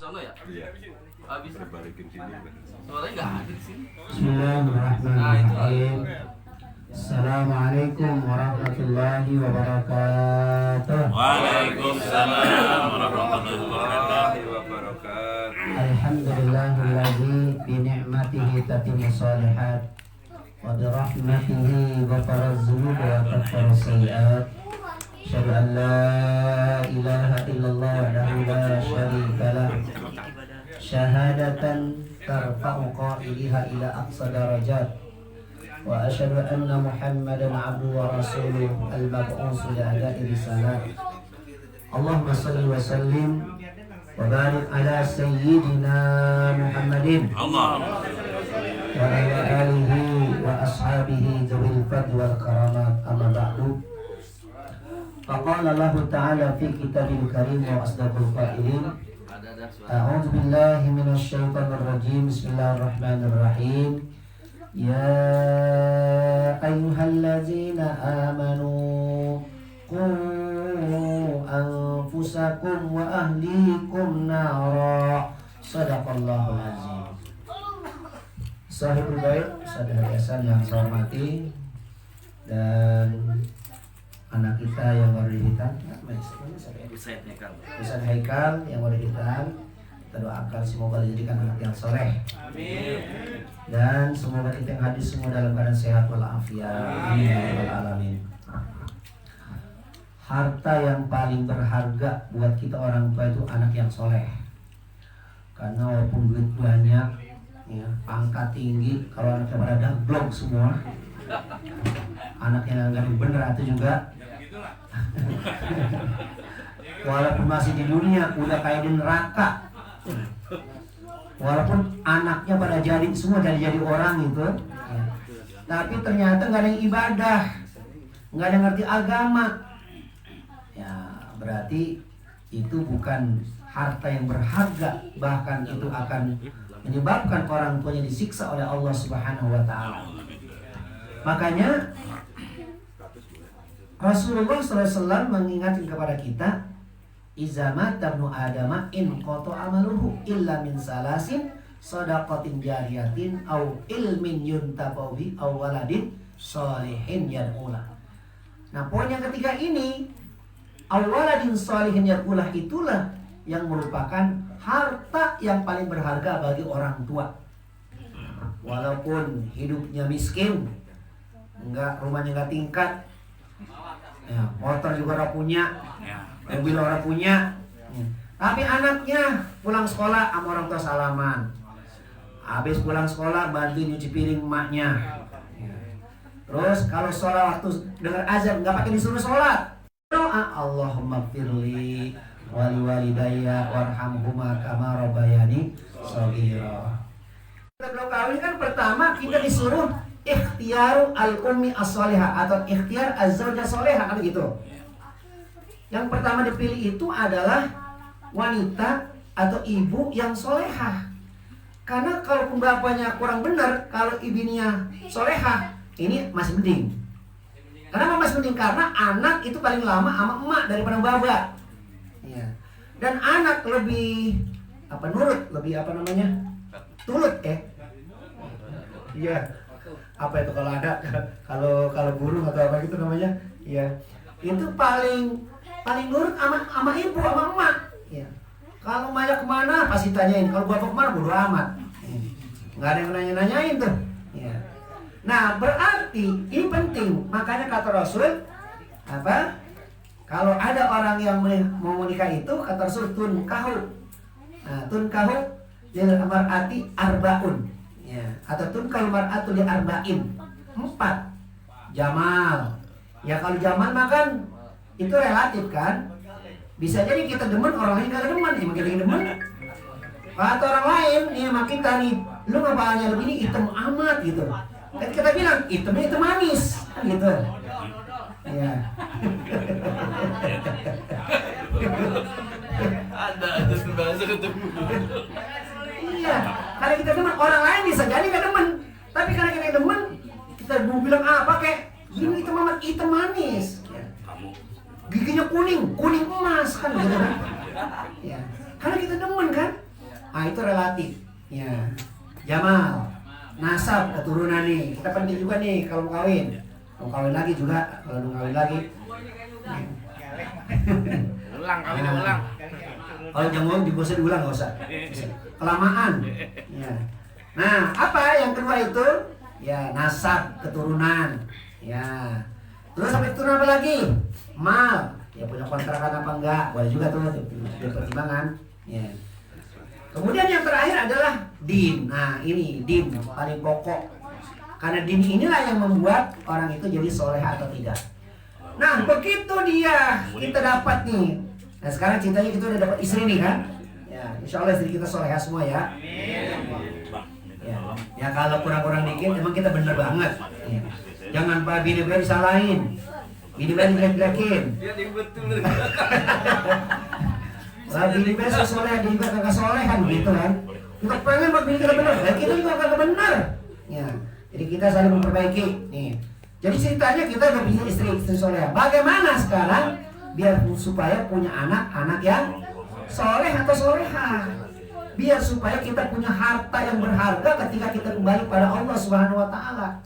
sono ya? Iya. Habis Balikin sini. suaranya nggak ada di sini. Bismillahirrahmanirrahim. Assalamualaikum warahmatullahi wabarakatuh. Waalaikumsalam warahmatullahi wabarakatuh. Alhamdulillahilladzi bi ni'matihi tatimmu shalihat wa bi rahmatihi ghafara dzunub wa kaffara sayyi'at. Asyhadu an la ilaha illallah wahdahu la syarika lah. Syahadatan tarfa'u qailaha ila aqsa darajat. Wa asyhadu anna Muhammadan abduhu wa rasuluhu al-mab'uts li ada'i risalat. Allahumma shalli wa sallim wa barik ala sayyidina Muhammadin Allah. wa ala alihi wa ashabihi dzawil fadli wal karamat. Amma ba'du. Faqala Allah Ta'ala fi kitabil karim wa asdaqul qailin. A'udzu billahi minasy syaithanir rajim. Bismillahirrahmanirrahim. Ya ayyuhallazina amanu qu anfusakum wa ahlikum nara. Shadaqallahul azim. Sahibul bait, saudara Hasan yang saya hormati, dan anak kita yang baru dihitan, Ustaz Haikal yang baru dihitan, kita doakan semoga dijadikan anak yang soleh. Amin. Dan semoga kita yang hadir semua dalam keadaan sehat walafiat. Amin ya rabbal alamin. Harta yang paling berharga buat kita orang tua itu anak yang soleh. Karena walaupun duit banyak, ya, pangkat tinggi, kalau anaknya pada dablok semua, anak yang nggak bener itu juga. Walaupun masih di dunia udah kayak di neraka, walaupun anaknya pada jadi semua jadi orang itu, ya, tapi ternyata nggak ada yang ibadah, nggak ada yang ngerti agama, ya berarti itu bukan harta yang berharga, bahkan itu akan menyebabkan orang tuanya disiksa oleh Allah Subhanahu wa Ta'ala. Makanya Rasulullah SAW mengingatkan kepada kita, iza mata ibnu adama in qata amaluhu illa min salasin shadaqatin jariyatin au ilmin yuntafa'u bi au waladin sholihin yad'ulah. Nah, poin yang ketiga ini, au waladin sholihin yad'ulah, itulah yang merupakan harta yang paling berharga bagi orang tua. Walaupun hidupnya miskin, rumahnya enggak tingkat, ya, motor juga orang punya, mobil orang punya, tapi anaknya pulang sekolah sama orang tua salaman, habis pulang sekolah bantuin nyuci piring emaknya, terus kalau sholat waktu dengar azan nggak pakai disuruh sholat, doa Allahumma firli wali walidayya warhamhuma kama rabbayani shaghira. Kita belum kawin kan, pertama kita disuruh ikhtiaru al-ummi as-solihah atau ikhtiar az-zawjah solihah, kan gitu. Yang pertama dipilih itu adalah wanita atau ibu yang solehah. Karena kalau bapaknya kurang benar, kalau ibunya solehah, ini masih mending. Kenapa masih mending? Karena anak itu paling lama sama emak daripada bapak. Ya. Dan anak lebih nurut, lebih tulut iya. Apa itu kalau ada, kalau burung atau apa gitu namanya, ya itu paling nurut sama ibu, sama emak, ya. Kalau Maya kemana pasti tanyain, kalau bapak kemana bodo amat, nggak ada yang nanya-nanyain tuh, ya. Nah, berarti ini penting, makanya kata Rasul apa, kalau ada orang yang mau menikah itu, kata Rasul tunkahu, nah tunkahu lil mar'ati arbaun, ya, atau tunkal mar'atu li arba'in, 4. Jamal. Ya kalau jamal makan itu relatif kan. Bisa jadi kita demen, orang lain kagak demen, emang kita demen. Kata orang lain, nih sama kita nih, lu ngapainnya lebih ini hitam amat gitu. Kan kita bilang hitamnya hitam manis, kan gitu. Ya. Ada tuh bahasa ketemu. Iya, karena kita demen, orang lain bisa jadi gak demen. Tapi karena kita demen, kita mau bilang apa kayak gini, hitam manis, ya. Giginya kuning emas kan gitu kan. Ya. Karena kita demen kan. itu relatif. Ya. Jamal, nasab, keturunan nih. Kita penting juga nih kalau mau kawin. Mau kawin lagi juga, kalau mau kawin lagi. Ulang kali ulang. Kalau jangan juga usah diulang, nggak usah. Kelamaan. Ya. Nah, apa yang kedua itu? Ya, nasab, keturunan. Ya. Terus sampai keturunan apa lagi? Mal. Ya, punya kontrakan apa enggak? Boleh juga tuh, di pertimbangan. Ya. Kemudian yang terakhir adalah din. Nah, ini din paling pokok. Karena din inilah yang membuat orang itu jadi soleh atau tidak. Nah, begitu kita dapat nih. Nah, sekarang ceritanya kita udah dapat istri nih kan? Ya, insya Allah istri kita soleha semua ya. Ya, kalau kurang-kurang dikit emang kita bener banget. Ya. Jangan pak bini gue disalahin, bini gue dijelek-jelekin. Dia betul. Lah bini gue soleh, dia juga kagak soleh kan gitu kan? Kita pengen buat bini kita bener, dan kita juga kagak bener. Ya, jadi kita saling memperbaiki. Nih, jadi ceritanya kita udah punya istri soleh. Bagaimana sekarang biar supaya punya anak yang soleh atau soleha? Biar supaya kita punya harta yang berharga ketika kita kembali pada Allah Subhanahu Wa Taala.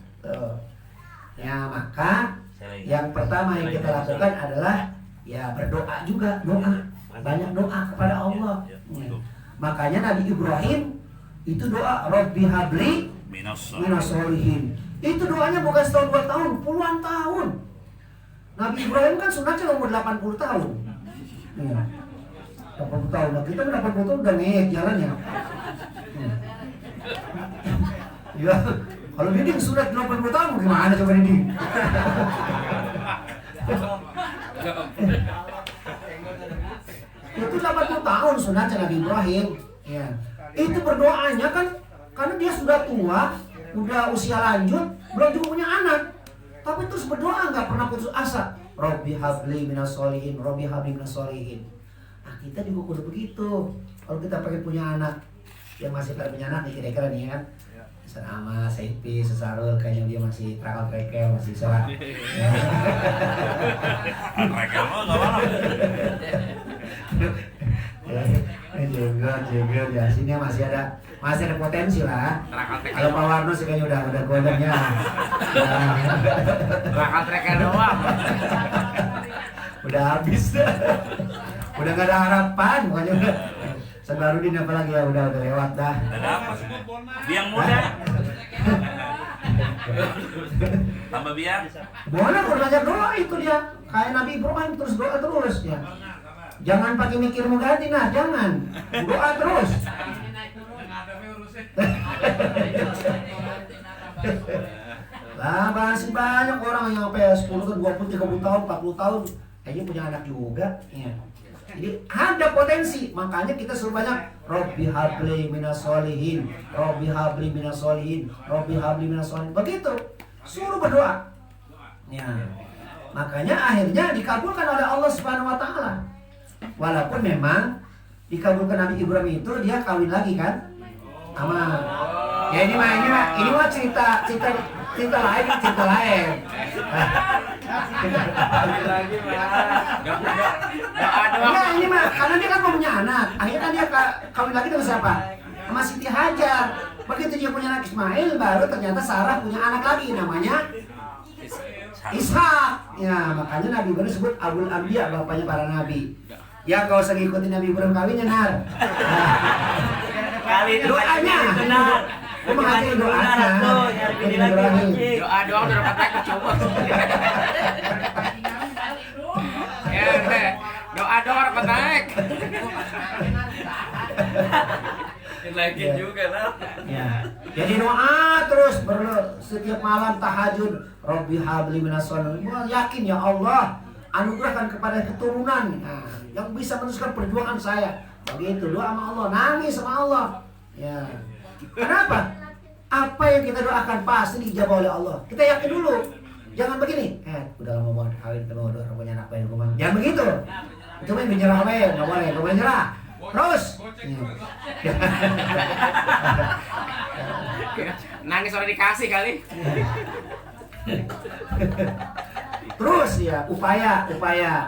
Ya, maka yang pertama yang kita lakukan adalah ya berdoa juga, doa, banyak doa kepada Allah. Ya. Makanya Nabi Ibrahim itu doa Rabbi habli minas sholihin. Itu doanya bukan setahun 2 tahun, puluhan tahun. Nabi Ibrahim kan sunatnya umur 80 tahun. Ya. 80 tahun, nah kita 80 tahun udah naik jalannya. Ya, kalau Diding sudah 80 tahun gimana coba Diding? Itu 80 tahun sunatnya Nabi Ibrahim. Ya. Itu berdoanya kan karena dia sudah tua, udah usia lanjut, belum juga punya anak. Tapi terus berdoa nggak pernah putus asa. Rabbi habli minas sholihin, Rabbi habli minas sholihin. Nah, kita juga kudu begitu. Kalau kita pengen punya anak yang masih pada punya anak nih kira-kira nih kan. Sama Seipi, Sesarul kayaknya dia masih trekel masih bisa. Trekel mah enggak apa-apa. Juga ya sini masih ada potensi lah. Kalau Pak Warno sih kayaknya udah godamnya. Bakal trekel doang. Udah habis dah. Udah gak ada harapan pokoknya udah. Sebarudin apa lagi ya udah lewat dah. Ada apa sih? Biang muda. Tambah biang. Boleh berbanyak doa itu dia. Kayak Nabi Ibrahim terus doa terus ya. Jangan pakai mikir mau ganti nah, jangan. Doa terus. Lah masih banyak orang yang sampai 10 tahun, 20, 30 tahun, 40 tahun kayaknya punya anak juga ya. Jadi ada potensi, makanya kita suruh banyak Rabbi habli minas sholihin, Rabbi habli minas sholihin, Rabbi habli minas sholihin. Begitu, suruh berdoa. Ya. Makanya akhirnya dikabulkan oleh Allah Subhanahu Wa Taala. Walaupun memang dikabulkan Nabi Ibrahim itu dia kawin lagi kan? Sama. Ya ini mah cerita lain. Lagi Enggak, ini mah karena dia kan mau punya anak. Akhirnya kan dia kawin lagi dengan siapa? Sama Siti Hajar. Begitu dia punya anak Ismail, baru ternyata Sarah punya anak lagi namanya Ishak. Ya, makanya Nabi Ibrahim disebut Abul Anbiya, bapaknya para nabi. Ya kau usah ngikutin Nabi Ibrahim kawinnya, Nar. Kali itu Doanya. benar. Lu mengakhiri doanya. doa doang udah dapat like coba. Doa doang dapat like. Lagi juga lah. Ya. Jadi doa terus setiap malam tahajud. Rabbi habli minas sholihin. Yakin ya Allah, anugerahkan kepada keturunan yang bisa meneruskan perjuangan saya. Begitu doa sama Allah, nangis sama Allah. Ya. Kenapa? Apa yang kita doakan pasti dijawab oleh Allah. Kita yakin dulu. Jangan begini. Udah lama banget kawin ketemu doa punya anak pengen rumah. Jangan begitu. Itu main menyerah apa ya? Enggak boleh, enggak boleh nyerah. Terus. Nangis orang dikasih kali. Terus ya, upaya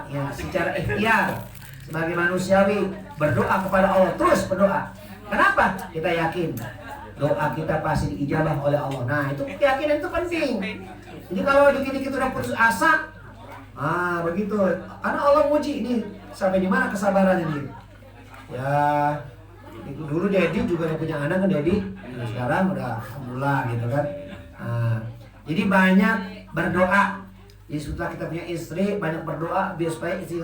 ya secara ikhtiar sebagai manusiawi berdoa kepada Allah, terus berdoa. Kenapa? Kita yakin doa kita pasti diijabah oleh Allah. Nah, itu keyakinan itu penting. Jadi kalau dikit-dikit udah putus asa, begitu. Karena Allah uji ini sampai di mana kesabarannya nih. Ya, dulu Dedi juga punya anak kan Dedi. Nah, sekarang udah alhamdulillah gitu kan. Jadi banyak berdoa. Jadi setelah kita punya istri, banyak berdoa biar supaya istri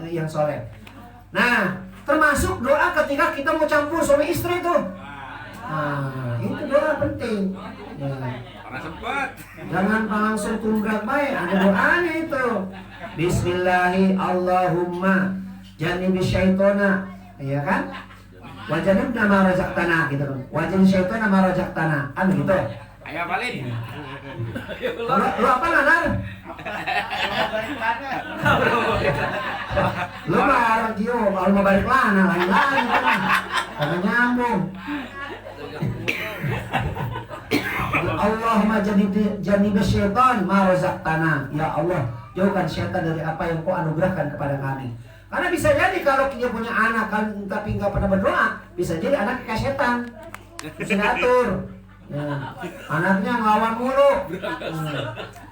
yang soleh. Nah, termasuk doa ketika kita mau campur suami istri itu. Itu doa penting. Ya. Karena sempat. Jangan langsung tumbrak baik, ada doanya itu. Bismillahi Allahumma janibi syaitona, ya kan? Wajanib nama rajaktana gitu kan. Wajanib syaitona nama rajaktana, gitu. Ayo apalin. Lu apa Nar? Lu mah radio, kalau mau balik lana lain-lain kan. Karena nyambung. Allahumma janibi syaitan ma razaqtana. Ya Allah, jauhkan syaitan dari apa yang Kau anugerahkan kepada kami. Karena bisa jadi kalau dia punya anak kan tapi nggak pernah berdoa, bisa jadi anaknya kayak setan. Bisa ngatur. Ya. Anaknya ngelawan mulu.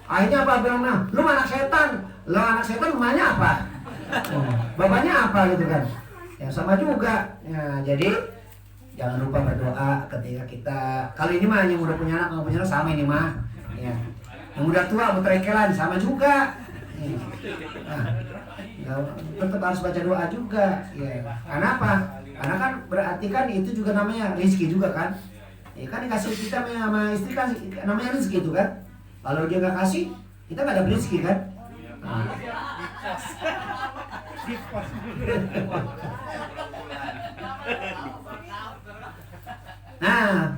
Akhirnya apa bilangnya? Lu anak setan. Lu anak setan rumahnya apa? Bapaknya apa gitu kan? Ya sama juga. Ya, jadi jangan lupa berdoa ketika kita. Kali ini mah yang udah punya anak nggak punya anak sama ini mah. Ya. Yang udah tua berterekelan sama juga. Ya. Tetap harus baca doa juga. Ya. Karena apa? Karena kan berarti kan itu juga namanya rezeki juga kan. Ya kan dikasih kita sama istri kan namanya rezeki itu kan. Kalau dia nggak kasih, kita nggak ada rezeki kan. Nah,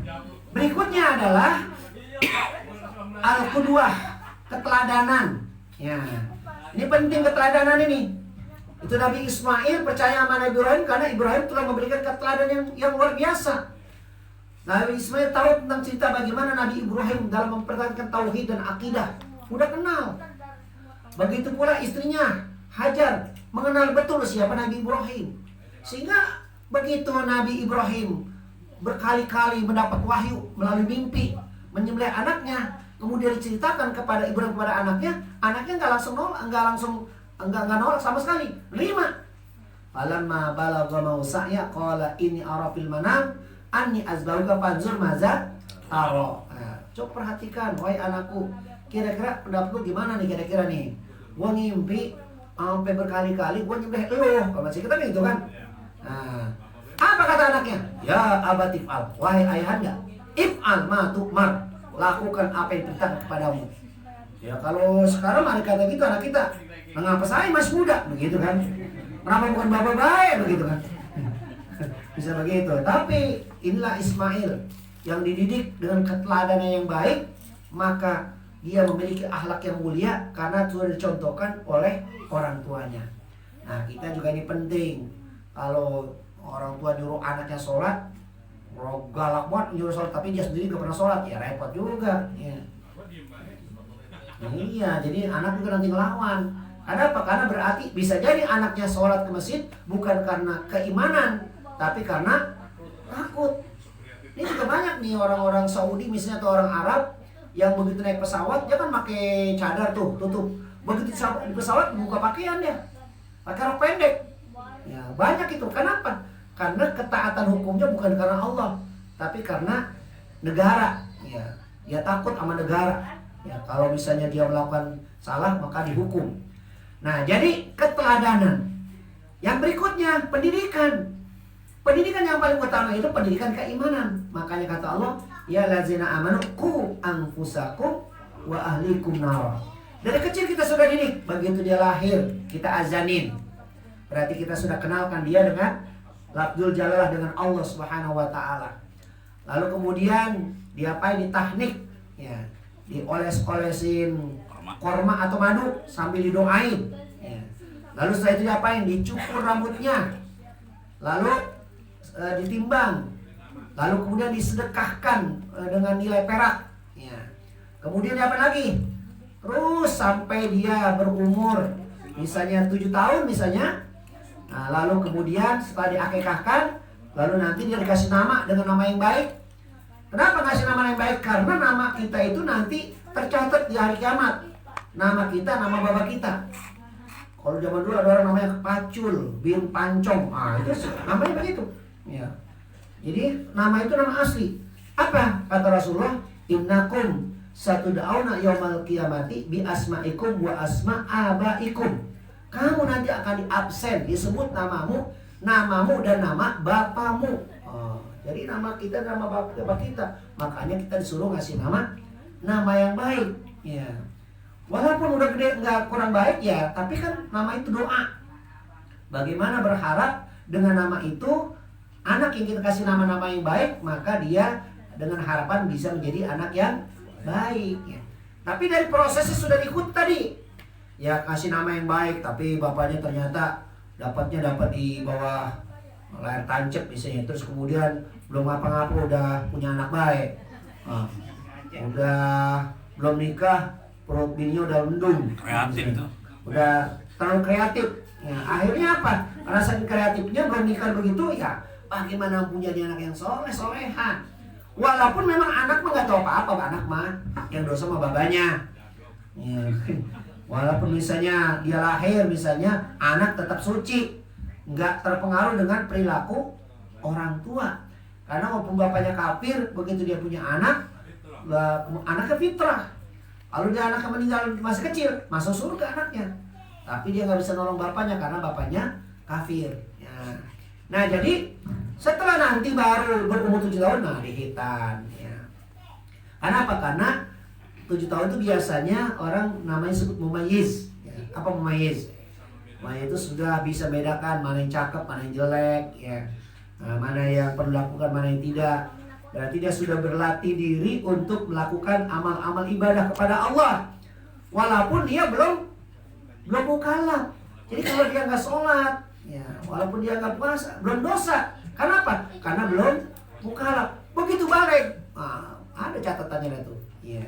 berikutnya adalah al-qudwah, keteladanan. Ya, ini penting keteladanan ini. Itu Nabi Ismail percaya sama Nabi Ibrahim karena Ibrahim telah memberikan keteladanan yang luar biasa. Nabi Ismail tahu tentang cerita bagaimana Nabi Ibrahim dalam mempertahankan tauhid dan akidah. Udah kenal. Begitu pula istrinya Hajar mengenal betul siapa Nabi Ibrahim. Sehingga begitu Nabi Ibrahim berkali-kali mendapat wahyu melalui mimpi menyembelih anaknya, kemudian diceritakan kepada Ibrahim kepada anaknya nggak langsung nolak, nggak nolak sama sekali, terima. Falamma balagha mausa'ya qala inni ara fil manam anni azbahuka fanzur maza taro. Coba perhatikan, wahai anakku, kira-kira pendapat lu gimana nih kira-kira nih? Gua ngimpi sampai berkali-kali gua nyembelih lu, kalau masih kita gitu kan. Apa kata anaknya? Ya abati if'al, wahai ayahanda, if'al ma tu'mar, lakukan apa yang diperintahkan kepadamu. Ya kalau sekarang mari kata gitu anak kita, mengapa saya masih muda begitu kan? Kenapa bukan bapak baik begitu kan? Bisa begitu. Tapi inilah Ismail yang dididik dengan keteladanan yang baik, maka dia memiliki akhlak yang mulia karena sudah dicontohkan oleh orang tuanya. Nah, kita juga ini penting. Kalau orang tua nyuruh anaknya sholat, galak banget nyuruh sholat, tapi dia sendiri gak pernah sholat, ya repot juga. Ya. Iya, jadi anak juga nanti ngelawan. Karena apa? Karena berarti bisa jadi anaknya sholat ke masjid bukan karena keimanan, tapi karena takut. Ini juga banyak nih orang-orang Saudi misalnya atau orang Arab yang begitu naik pesawat dia kan pakai cadar tuh tutup. Begitu di pesawat buka pakaian dia, pakai rok pendek. Ya banyak itu. Kenapa? Karena ketaatan hukumnya bukan karena Allah, tapi karena negara. Ya, dia takut sama negara. Ya kalau misalnya dia melakukan salah maka dihukum. Nah jadi keteladanan. Yang berikutnya pendidikan. Pendidikan yang paling utama itu pendidikan keimanan. Makanya kata Allah, ya lazina amanu qu anfusakum wa ahlikum nar. Dari kecil kita sudah didik. Begitu dia lahir, kita azanin. Berarti kita sudah kenalkan dia dengan lafzul jalalah, dengan Allah Subhanahu wa taala. Lalu kemudian diapain? Ditahnik, ya. Dioles-olesin korma atau madu sambil didoain. Ya. Lalu setelah itu diapain? Dicukur rambutnya. Lalu ditimbang, lalu kemudian disedekahkan dengan nilai perak. Ya. Kemudian apa lagi? Terus sampai dia berumur misalnya 7 tahun misalnya. Nah, lalu kemudian setelah diakikahkan, lalu nanti dia dikasih nama dengan nama yang baik. Kenapa ngasih nama yang baik? Karena nama kita itu nanti tercatat di hari kiamat. Nama kita, nama bapak kita. Kalau zaman dulu ada orang namanya Pacul bin Pancong, itu namanya begitu. Ya. Jadi nama itu nama asli. Apa kata Rasulullah? Innakum satud'auna yaumal qiyamati bi asma'ikum wa asma' abaikum. Kamu nanti akan diabsen, disebut namamu dan nama bapamu. Jadi nama kita, nama bapak kita. Makanya kita disuruh ngasih nama yang baik. Ya. Walaupun udah gede nggak kurang baik ya, tapi kan nama itu doa. Bagaimana berharap dengan nama itu, anak yang kita kasih nama-nama yang baik, maka dia dengan harapan bisa menjadi anak yang baik. Ya. Tapi dari prosesnya sudah diikut tadi. Ya kasih nama yang baik, tapi bapaknya ternyata dapat di bawah layar tancap misalnya, terus kemudian belum ngapa-ngapa udah punya anak baik, udah belum nikah perut bininya udah mendung, Kreatif tuh. udah terlalu kreatif. Ya, akhirnya apa? Karena saking kreatifnya belum nikah begitu ya, bagaimana punya anak yang solehan. Walaupun memang anak mah nggak tahu apa-apa, anak mah yang dosa sama babanya. Ya. Walaupun misalnya dia lahir, misalnya anak tetap suci, nggak terpengaruh dengan perilaku orang tua. Karena walaupun bapaknya kafir, begitu dia punya anaknya fitrah. Lalu dia anaknya meninggal masih kecil, masuk surga anaknya. Tapi dia nggak bisa nolong bapaknya karena bapaknya kafir. Ya. Nah jadi setelah nanti baru berumur 7 tahun, nah dihitan. Ya. Karena apa? Karena 7 tahun itu biasanya orang namanya sebut mumayyiz. Ya. Apa mumayyiz? Mumayyiz itu sudah bisa bedakan mana yang cakep, mana yang jelek, ya. Nah, mana yang perlu dilakukan, mana yang tidak. Berarti dia sudah berlatih diri untuk melakukan amal-amal ibadah kepada Allah. Walaupun dia belum mukallaf. Jadi kalau dia nggak sholat, ya, walaupun dia nggak puasa, belum dosa. Kenapa? Karena belum mukallaf. Begitu balik, ada catatannya itu. Ya.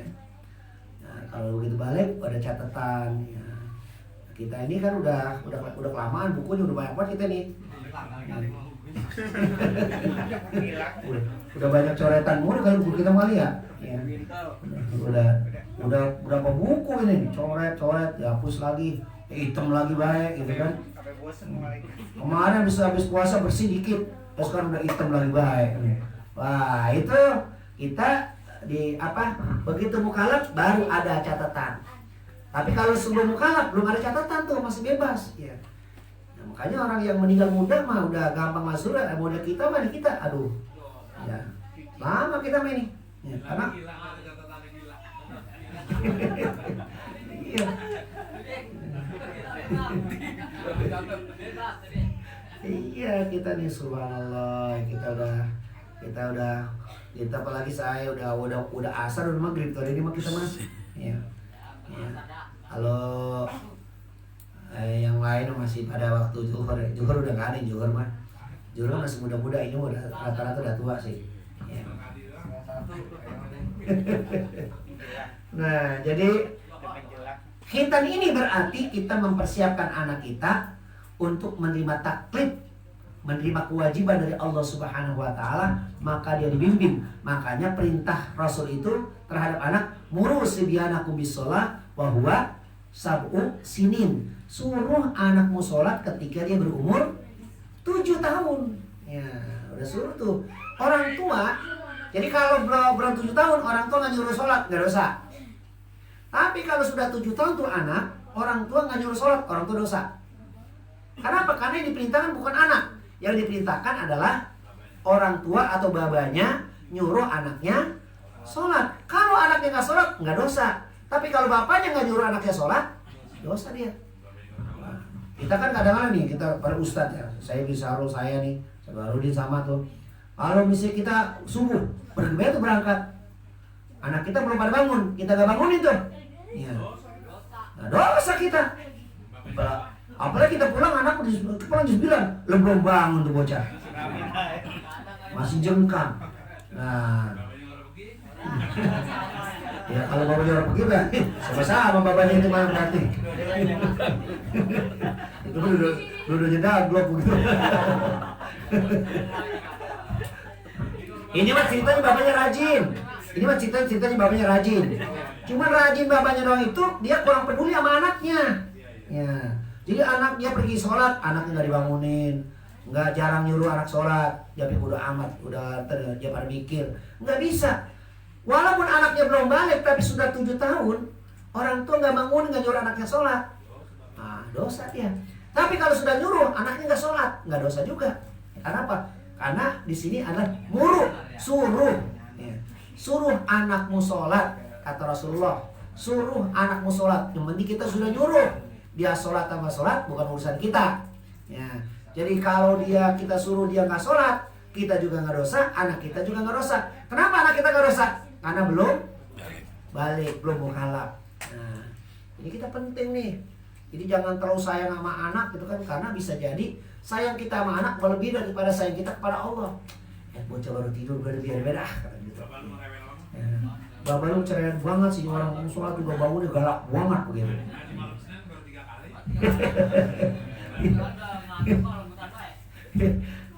Nah, kalau begitu balik ada catatan. Ya. Kita ini kan udah kelamaan, bukunya udah banyak banget kita nih. Udah banyak coretan mulu kalau buku kita kali ya. Ya. Udah berapa buku ini coret dihapus lagi, hitam lagi baik gitu kan. Kemarin habis puasa bersih dikit, terus sekarang udah hitam lagi baik. Wah itu kita begitu mukallaf baru ada catatan. Tapi kalau sebelum mukallaf belum ada catatan tuh, masih bebas ya. Nah, makanya orang yang meninggal muda mah udah gampang masuk surga. Model kita mah kita aduh ya lama kita mah ini ya, karena iya kita nih subhanallah, kita apalagi saya udah asar udah maghrib tuh ini mah kita mah ya. Kalau yang lain masih pada waktu zuhur udah nggak ada zuhur mah. Zuhur masih muda-muda, ini udah rata-rata udah tua sih. Ya. Nah, jadi khitan ini berarti kita mempersiapkan anak kita untuk menerima taklif, menerima kewajiban dari Allah Subhanahu wa taala, maka dia dibimbing. Makanya perintah Rasul itu terhadap anak, muru sibyanakum bisolah wa huwa sab'u sinin. Suruh anakmu sholat ketika dia berumur 7 tahun. Ya, udah suruh tuh. Orang tua, jadi kalau belum 7 tahun orang tua nggak nyuruh sholat, nggak dosa. Tapi kalau sudah 7 tahun tuh anak, orang tua nggak nyuruh sholat, orang tua dosa. Kenapa? Karena yang diperintahkan bukan anak. Yang diperintahkan adalah orang tua atau babanya nyuruh anaknya sholat. Kalau anaknya nggak sholat, nggak dosa. Tapi kalau bapaknya nggak nyuruh anaknya sholat, dosa dia. Nah, kita kan kadang-kadang nih, kita para ustadz ya, saya bisa saya nih, saya Rudin sama tuh. Kalau misalnya kita subuh, berangkat, anak kita belum pada bangun, kita nggak bangunin tuh. Ya. Nah, dosa kita. Apalagi kita pulang, anak pulang jam 9, belum bangun tuh bocah. Masih jengkang. Nah. Ya kalau bapaknya orang pergi lah, sama-sama bapaknya itu malam berarti. Itu duduk daglok begitu. Ini mah ceritanya bapaknya rajin. Ini mah ceritanya bapaknya rajin. Cuman rajin bapaknya doang itu dia kurang peduli sama anaknya. Ya. Jadi anaknya pergi sholat, anaknya nggak dibangunin, nggak, jarang nyuruh anak sholat. Dia udah amat, dia pada mikir, nggak bisa. Walaupun anaknya belum balik tapi sudah 7 tahun, orang tua nggak bangun, nggak nyuruh anaknya sholat. Nah, dosa dia. Tapi kalau sudah nyuruh anaknya nggak sholat, nggak dosa juga. Karena apa? Karena di sini adalah suruh. Ya. Suruh anakmu sholat, kata Rasulullah. Suruh anakmu sholat. Yang penting kita sudah nyuruh. Dia sholat sama sholat bukan urusan kita. Ya. Jadi kalau kita suruh dia nggak sholat, kita juga nggak dosa, anak kita juga nggak dosa. Kenapa anak kita nggak dosa? Karena belum balik, belum mukhalaf. Nah, ini kita penting nih. Jadi jangan terlalu sayang sama anak gitu kan, karena bisa jadi sayang kita sama anak lebih daripada sayang kita kepada Allah. Bocah baru tidur biar kata gitu. Ya. Bapak lu cerai banget sih, orang sholat juga bangunnya galak banget begitu.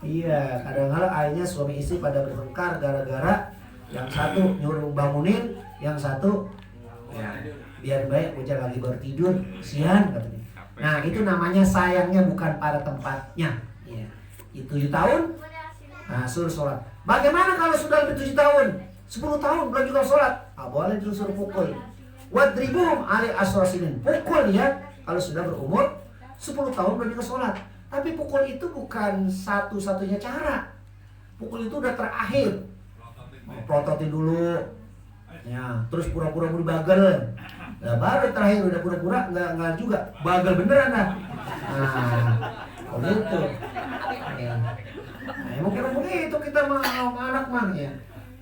Iya, kadang-kadang akhirnya suami istri pada bertengkar gara-gara yang satu nyuruh bangunin, yang satu ya biar baik bocah lagi baru tidur, sian katanya. Nah, itu namanya sayangnya bukan pada tempatnya. Ya. Itu 7 tahun, nah suruh sholat. Bagaimana kalau sudah lebih 7 tahun, 10 tahun belum juga sholat? Boleh disuruh pukul. Wadribuhum ali asrasinin, pukul ya. Kalau sudah berumur 10 tahun belum juga sholat. Tapi pukul itu bukan satu-satunya cara. Pukul itu udah terakhir. Prototin dulu, ya, terus pura-pura mau dibagel. Nah, baru terakhir udah pura-pura nggak juga bagel beneran dah. Nah, begitu. Ya. Nah, mungkin begitu kita mau anak mah ya.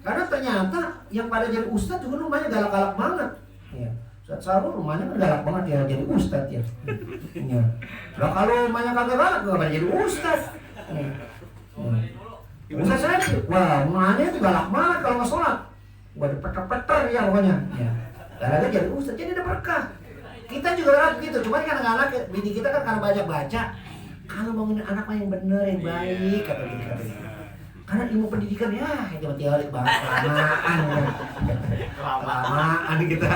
Karena ternyata yang pada jadi ustadz juga rumahnya galak-galak banget. Ya. Ustadz Sarul rumahnya kan galak banget ya jadi ustadz ya. Ya. Nah, kalau rumahnya kagak galak nggak pada jadi ustadz. Ya. Ustadz saya, wah rumahnya itu galak banget kalau nggak sholat. Wah dipeter-peter ya pokoknya. Ya. Gara-gara jadi ustadz jadi ada berkah. Kita juga kan gitu, cuman kadang-kadang bini kita kan karena banyak baca. Kalau bangunin anak mah yang bener, yang baik kata gitu. Karena ilmu pendidikan ya cuma teori banget kelamaan kita.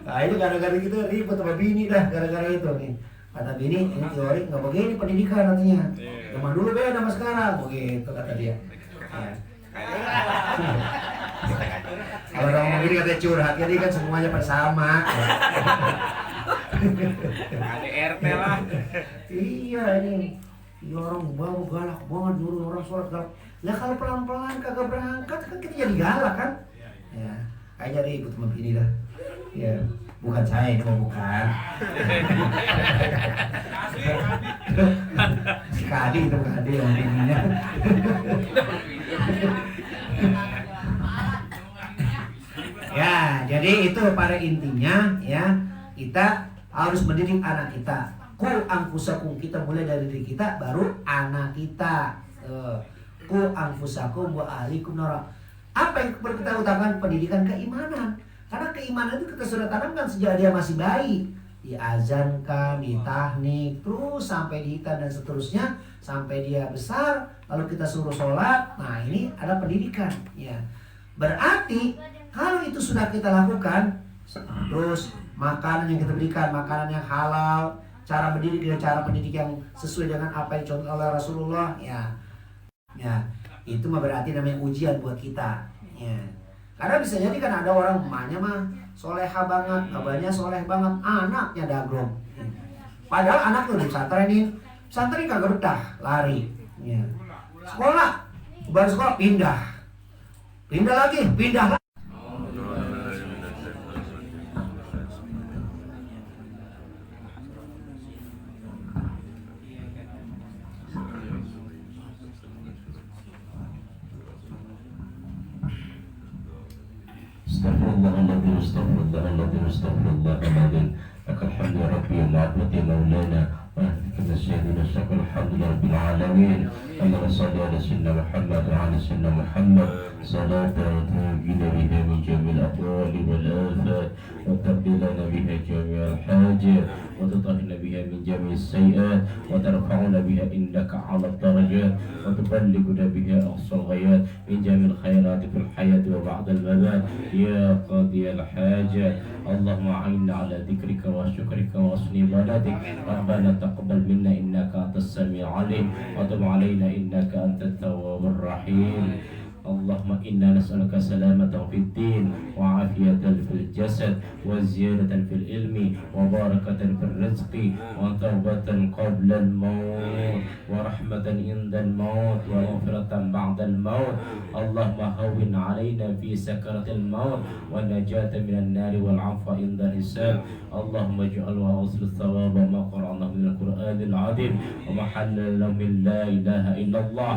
Nah itu gara-gara kita ribut sama bini dah gara-gara itu nih. Kata bini ini teori nggak begini pendidikan nantinya. Zaman dulu beda sama sekarang begitu kata dia. Ya. Kalau orang ngomong gini katanya curhat, jadi kan semuanya bersama. Ada RT lah. Iya ini. Ya orang bawa galak banget, nyuruh orang sholat galak. Lah kalau pelan-pelan kagak berangkat kan kita jadi galak kan? Ya, kayaknya ribut sama bini dah. Ya, bukan saya ini bukan. Si Kadi itu Kadi yang bininya. Ya, jadi itu pada intinya ya kita harus mendidik anak kita. Ku anfusakum, kita mulai dari diri kita baru anak kita. Ku anfusakum wa ahlikum nara. Apa yang perlu kita utamakan? Pendidikan keimanan. Karena keimanan itu kita sudah tanamkan sejak dia masih bayi. Diazankan, ditahnik, terus sampai dihitan dan seterusnya sampai dia besar. Lalu kita suruh sholat. Nah ini adalah pendidikan. Ya. Berarti kalau itu sudah kita lakukan, terus makanan yang kita berikan, makanan yang halal, cara mendidik dengan cara pendidik yang sesuai dengan apa yang dicontoh oleh Rasulullah, ya, itu mah berarti namanya ujian buat kita, ya. Karena bisa jadi kan ada orang emaknya mah soleha banget, abahnya soleh banget, anaknya daglong. Padahal anak tuh pesantrenin kagak betah, lari, ya. Sekolah, baru sekolah pindah lagi. Astagfirullahaladzim. Lakal hamdu ya Rabbi, ma'abud ya Maulana, wa ahdika nasyadu واستغفر الحمد لله رب العالمين. اللهم صل على سيدنا محمد وعلى سيدنا محمد صلاة تنجينا بها من جميع الأهوال والآفات وتقضي لنا بها جميع الحاجات وتطهرنا بها من جميع السيئات وترفعنا بها إنك على الدرجات وتبلغنا بها أقصى الغايات من جميع الخيرات في الحياة وبعد الممات يا قاضي الحاجات. اللهم أعنا على ذكرك وشكرك وحسن عبادتك. ربنا تقبل منا إنك أنت السميع العليم وتب علينا إنك أنت التواب الرحيم. اللهم إنا نسألك سلامة في الدين وعافية في الجسد وزيادة في العلم وبركة في الرزق وتوبة قبل الموت ورحمة عند الموت ومغفرة بعد الموت. اللهم هون علينا في سكرة الموت والنجاة من النار والعفو عند الحساب. اللهم اجعل وأوصل الثواب ما قرأناه من القرآن العظيم ومحل من لا إله إلا الله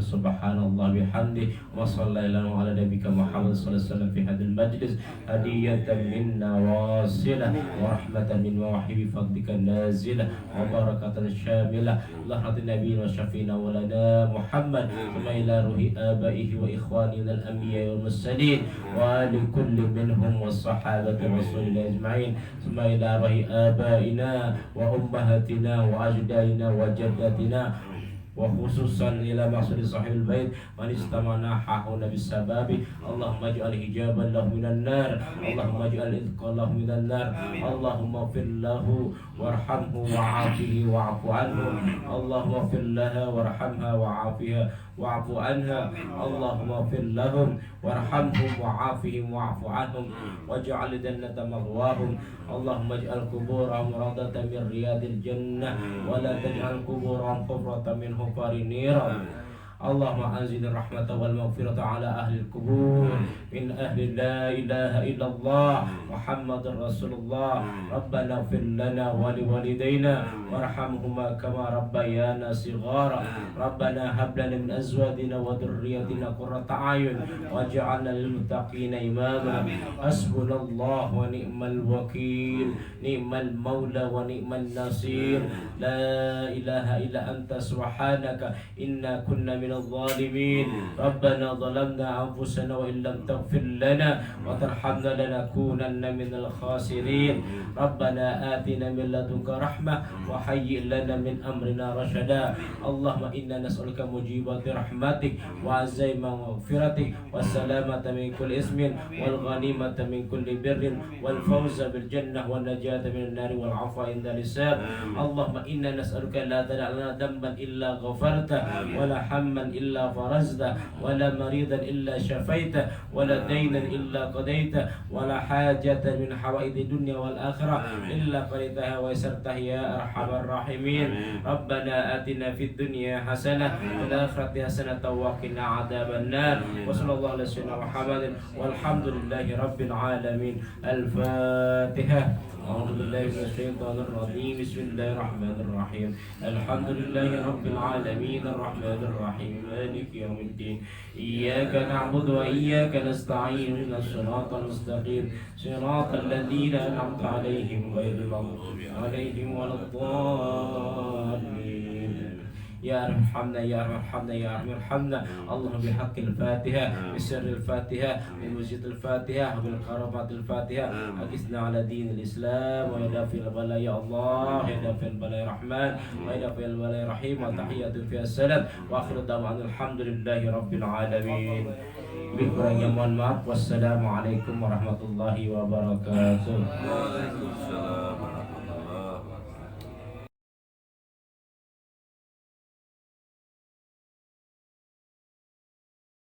سبحان الله بحمده وصلى الله على نبيك محمد صلى الله عليه وسلم في هذا المجلس هدية منا واصلة ورحمة من مواهب فضلك نازلة وبركة شاملة لحظة نبينا وشفينا ولنا محمد ثم إلى روح آبائه وإخواننا الأنبياء والمرسلين ولكل منهم والصحابة رسول الله أجمعين ثم إلى روح آبائنا وأمهاتنا وأجدادنا وجداتنا وخصوصا إلى مقصد صاحب البيت من استمعنا حاهنا بالسباب. اللهم اجعل حجابا له من النار اللهم اجعل إذقا له من النار اللهم اغفر له وارحمه وعافه واعف عنه اللهم اغفر لها وارحمها وعافها واعف عنها اللهم اغفر لهم وارحمهم وعافهم واعف عنهم واجعل الجنة مأواهم. اللهم اجعل قبورهم روضة من رياض الجنة ولا تجعل قبورهم حفرة من حفر النير. اللهم أنزل الرحمة والمغفرة على أهل القبور من أهل لا إله إلا الله محمد رسول الله. ربنا اغفر لنا ولوالدينا وارحمهما كما ربيانا صغارا. ربنا هب لنا من أزواجنا وذريتنا قرة أعين واجعلنا للمتقين إماما. حسبنا الله ونعم الوكيل نعم المولى ونعم النصير. لا إله إلا أنت سبحانك إنا كنا من الظالمين. ربنا ظلمنا أنفسنا وإن لم تغفر لنا وترحمنا لنكونن من الخاسرين. ربنا آتنا من لدنك رحمة وهيئ لنا من أمرنا رشدا. اللهم إنا نسألك موجبات رحمتك وعزائم مغفرتك والسلامة من كل إثم والغنيمة من كل بر والفوز بالجنة والنجاة من النار والعفو عند الحساب. اللهم إنا نسألك لا تدع لنا ذنبا إلا غفرته ولا حما إلا فرجته ولا مريضا إلا شفيته ولا دينا إلا قضيته ولا حاجة من حوائج الدنيا والآخرة إلا قضيتها ويسرتها يا أرحم الراحمين. ربنا آتنا في الدنيا حسنة وفي الآخرة حسنة وقنا عذاب النار. وصلى الله على سيدنا محمد والحمد لله رب العالمين. الفاتحة. أعوذ بالله من الشيطان الرجيم. بسم الله الرحمن الرحيم. الحمد لله رب العالمين الرحمن الرحيم مالك يوم الدين. إياك نعبد وإياك نستعين اهدنا الصراط المستقيم صراط الذين أنعمت عليهم غير المغضوب عليهم ولا الضالين. يا ارحمنا يا ارحمنا يا ارحمنا. اللهم بحق الفاتحة بسر الفاتحة بوجود الفاتحة وبالكرامات الفاتحة أجسنا على دين الإسلام ويدافع البلاء يا الله يدافع البلاء الرحمن ويدافع البلاء الرحيم وتحية فيها السلام وآخر دعوانا الحمد لله رب العالمين. Lebih kurangnya mohon maaf. Wassalamualaikum warahmatullahi wabarakatuh.